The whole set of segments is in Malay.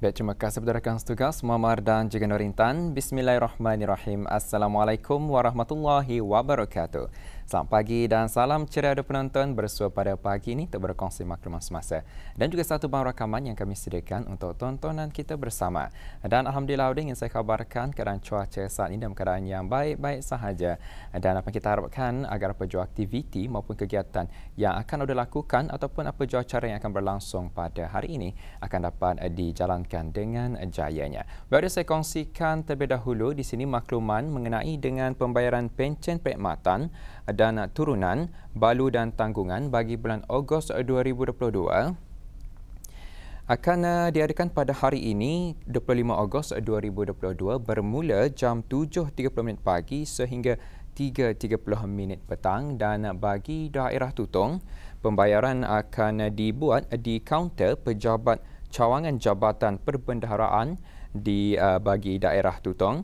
Baik, terima kasih kepada rakan setugas Muammar dan juga Norintan. Bismillahirrahmanirrahim. Assalamualaikum warahmatullahi wabarakatuh. Selamat pagi dan salam ceria ada penonton bersua pada pagi ini untuk berkongsi maklumat semasa dan juga satu bahan rakaman yang kami sediakan untuk tontonan kita bersama. Dan Alhamdulillah ingin saya kabarkan keadaan cuaca saat ini dalam keadaan yang baik-baik sahaja. Dan apa kita harapkan agar apa jua aktiviti maupun kegiatan yang akan anda lakukan ataupun apa jua acara yang akan berlangsung pada hari ini akan dapat dijalankan dengan jayanya. Baru saya kongsikan terlebih dahulu di sini makluman mengenai dengan pembayaran pencen perkhidmatan dan turunan balu dan tanggungan bagi bulan Ogos 2022 akan diadakan pada hari ini 25 Ogos 2022 bermula jam 7.30 pagi sehingga 3.30 petang, dan bagi daerah Tutong pembayaran akan dibuat di kaunter pejabat cawangan Jabatan Perbendaharaan di bagi daerah Tutong,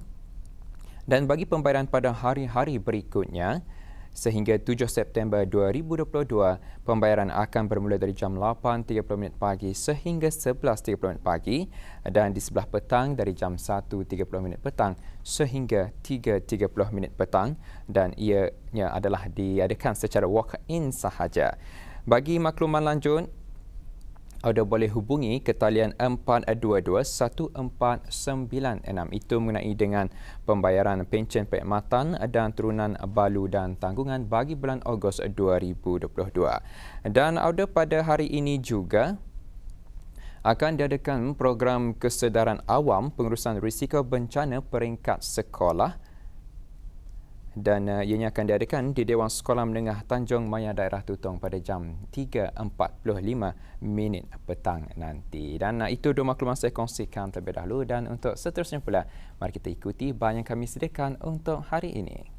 dan bagi pembayaran pada hari-hari berikutnya sehingga 7 September 2022 pembayaran akan bermula dari jam 8.30 pagi sehingga 11.30 pagi, dan di sebelah petang dari jam 1.30 petang sehingga 3.30 petang, dan ianya adalah diadakan secara walk-in sahaja. Bagi makluman lanjut, anda boleh hubungi ke talian 422-1496 itu mengenai dengan pembayaran pencen perkhidmatan dan turunan balu dan tanggungan bagi bulan Ogos 2022. Dan ada pada hari ini juga akan diadakan program kesedaran awam pengurusan risiko bencana peringkat sekolah, dan ianya akan diadakan di Dewan Sekolah Menengah Tanjung Maya Daerah Tutong pada jam 3.45 petang nanti. Dan itu dua maklumat saya kongsikan terlebih dahulu, dan untuk seterusnya pula mari kita ikuti bahan yang kami sediakan untuk hari ini.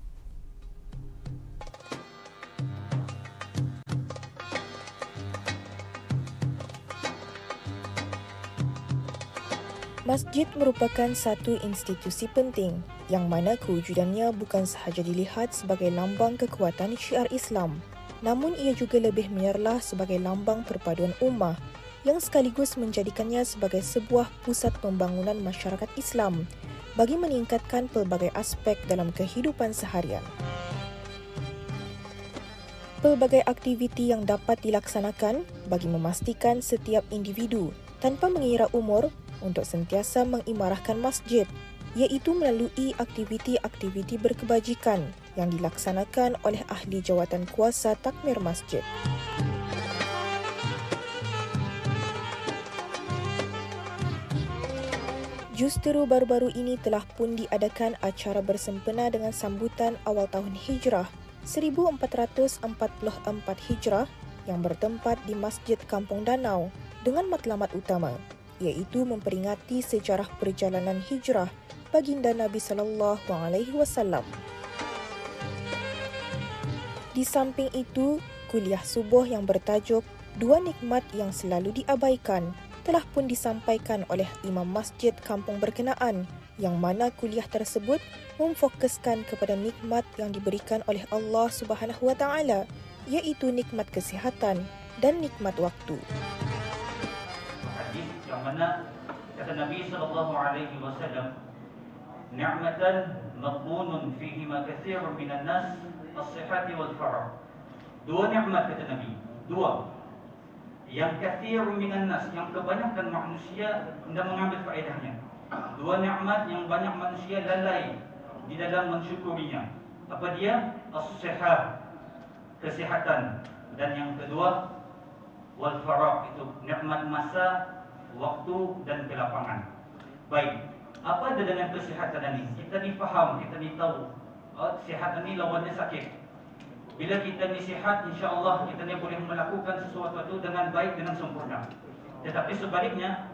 Masjid merupakan satu institusi penting yang mana kewujudannya bukan sahaja dilihat sebagai lambang kekuatan syiar Islam, namun ia juga lebih menyerlah sebagai lambang perpaduan ummah yang sekaligus menjadikannya sebagai sebuah pusat pembangunan masyarakat Islam bagi meningkatkan pelbagai aspek dalam kehidupan seharian. Pelbagai aktiviti yang dapat dilaksanakan bagi memastikan setiap individu tanpa mengira umur untuk sentiasa mengimarahkan masjid, iaitu melalui aktiviti-aktiviti berkebajikan yang dilaksanakan oleh ahli jawatan kuasa takmir masjid. Justeru baru-baru ini telah pun diadakan acara bersempena dengan sambutan awal tahun Hijrah 1444 Hijrah yang bertempat di Masjid Kampung Danau dengan matlamat utama, iaitu memperingati sejarah perjalanan hijrah baginda Nabi SAW. Di samping itu, kuliah subuh yang bertajuk Dua Nikmat yang Selalu Diabaikan telah pun disampaikan oleh Imam Masjid Kampung berkenaan, yang mana kuliah tersebut memfokuskan kepada nikmat yang diberikan oleh Allah Subhanahu Wa Taala, iaitu nikmat kesihatan dan nikmat waktu. Yang mana kata Nabi SAW, ni'matan maqmunun fihi ma katsirun minan nas as-sihhati wal farah. Dua nikmat kata Nabi, dua yang katsirun minan nas, yang kebanyakan manusia hendak mengambil faedahnya. Dua nikmat yang banyak manusia lalai di dalam mensyukurinya. Apa dia? As-sihhah, kesihatan, dan yang kedua wal farah, itu nikmat masa, waktu dan kelapangan. Baik, apa ada dengan kesihatan ini? Kita ni faham, kita ni tahu, sihat ini lawannya sakit. Bila kita ni sihat, insya-Allah kita ni boleh melakukan sesuatu itu dengan baik, dengan sempurna. Tetapi sebaliknya,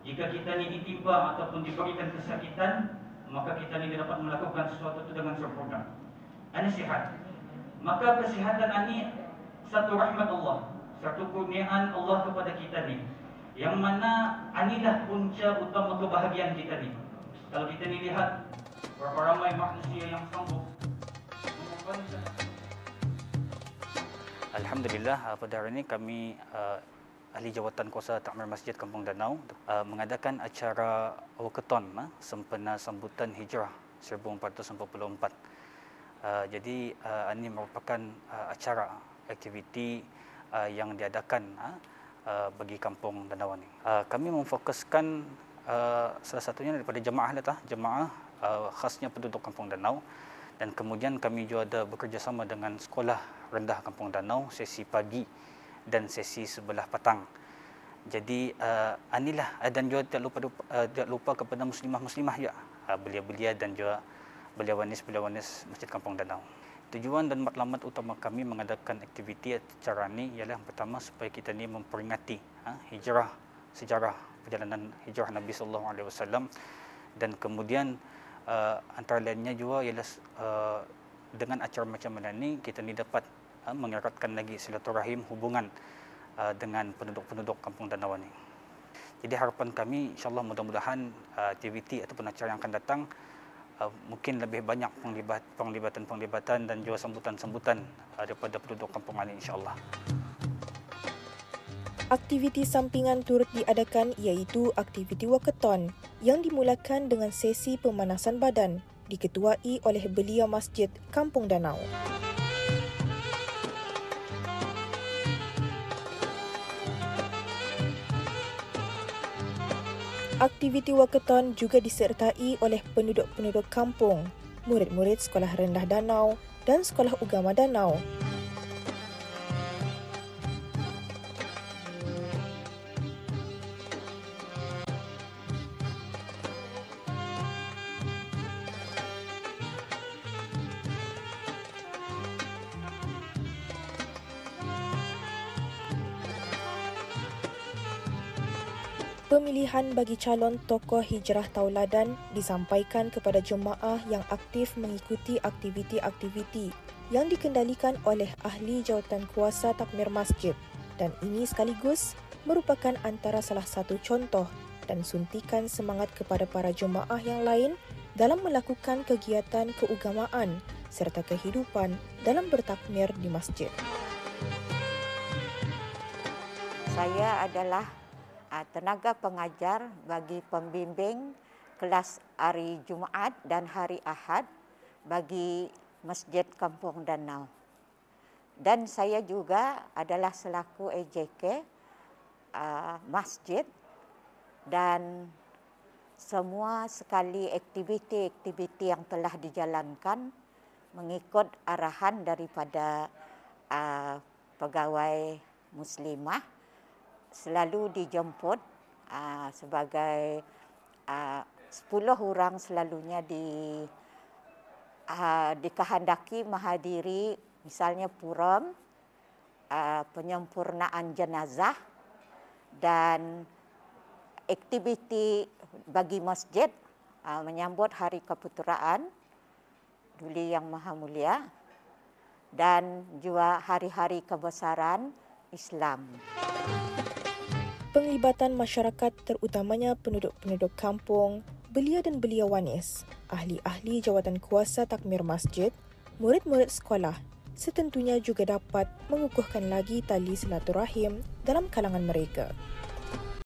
jika kita ni ditimpa ataupun diberikan kesakitan, maka kita ni dapat melakukan sesuatu itu dengan sempurna. Ini sihat. Maka kesihatan ini satu rahmat Allah, satu kurniaan Allah kepada kita ni, yang mana inilah punca utama kebahagiaan kita ni. Kalau kita ni lihat berapa ramai manusia yang sanggup Alhamdulillah, pada hari ini kami Ahli Jawatan Kuasa Takmir Masjid Kampung Danau mengadakan acara Walkathon sempena sambutan Hijrah 1444. Jadi ini merupakan acara aktiviti yang diadakan bagi Kampung Danau ini. Kami memfokuskan salah satunya daripada jemaah khasnya penduduk Kampung Danau, dan kemudian kami juga ada bekerjasama dengan Sekolah Rendah Kampung Danau sesi pagi dan sesi sebelah petang. Jadi inilah, dan juga tidak lupa kepada muslimah ya, belia-belia dan juga belia-wanis Masjid Kampung Danau. Tujuan dan matlamat utama kami mengadakan aktiviti acara ini ialah yang pertama supaya kita ni memperingati hijrah, sejarah perjalanan hijrah Nabi sallallahu alaihi wasallam, dan kemudian antara lainnya juga ialah dengan acara macam ini kita ni dapat mengeratkan lagi silaturahim hubungan dengan penduduk-penduduk Kampung Danau ini. Jadi harapan kami insya-Allah mudah-mudahan aktiviti ataupun acara yang akan datang mungkin lebih banyak penglibatan dan juga sambutan-sambutan daripada penduduk kampung ini insya-Allah. Aktiviti sampingan turut diadakan iaitu aktiviti walkathon yang dimulakan dengan sesi pemanasan badan diketuai oleh belia Masjid Kampung Danau. Aktiviti walkathon juga disertai oleh penduduk-penduduk kampung, murid-murid Sekolah Rendah Danau dan Sekolah Ugama Danau. Pemilihan bagi calon tokoh hijrah tauladan disampaikan kepada jemaah yang aktif mengikuti aktiviti-aktiviti yang dikendalikan oleh ahli jawatan kuasa takmir masjid, dan ini sekaligus merupakan antara salah satu contoh dan suntikan semangat kepada para jemaah yang lain dalam melakukan kegiatan keugamaan serta kehidupan dalam bertakmir di masjid. Saya adalah tenaga pengajar bagi pembimbing kelas hari Jumaat dan hari Ahad bagi Masjid Kampung Danau. Dan saya juga adalah selaku AJK masjid, dan semua sekali aktiviti-aktiviti yang telah dijalankan mengikut arahan daripada pegawai muslimah selalu dijemput sebagai 10 orang selalunya dikehendaki menghadiri misalnya puram, penyempurnaan jenazah dan aktiviti bagi masjid menyambut Hari Keputeraan Duli Yang Maha Mulia dan juga hari-hari kebesaran Islam. Penglibatan masyarakat terutamanya penduduk-penduduk kampung, belia dan belia wanis, ahli-ahli jawatan kuasa takmir masjid, murid-murid sekolah setentunya juga dapat mengukuhkan lagi tali silaturahim dalam kalangan mereka.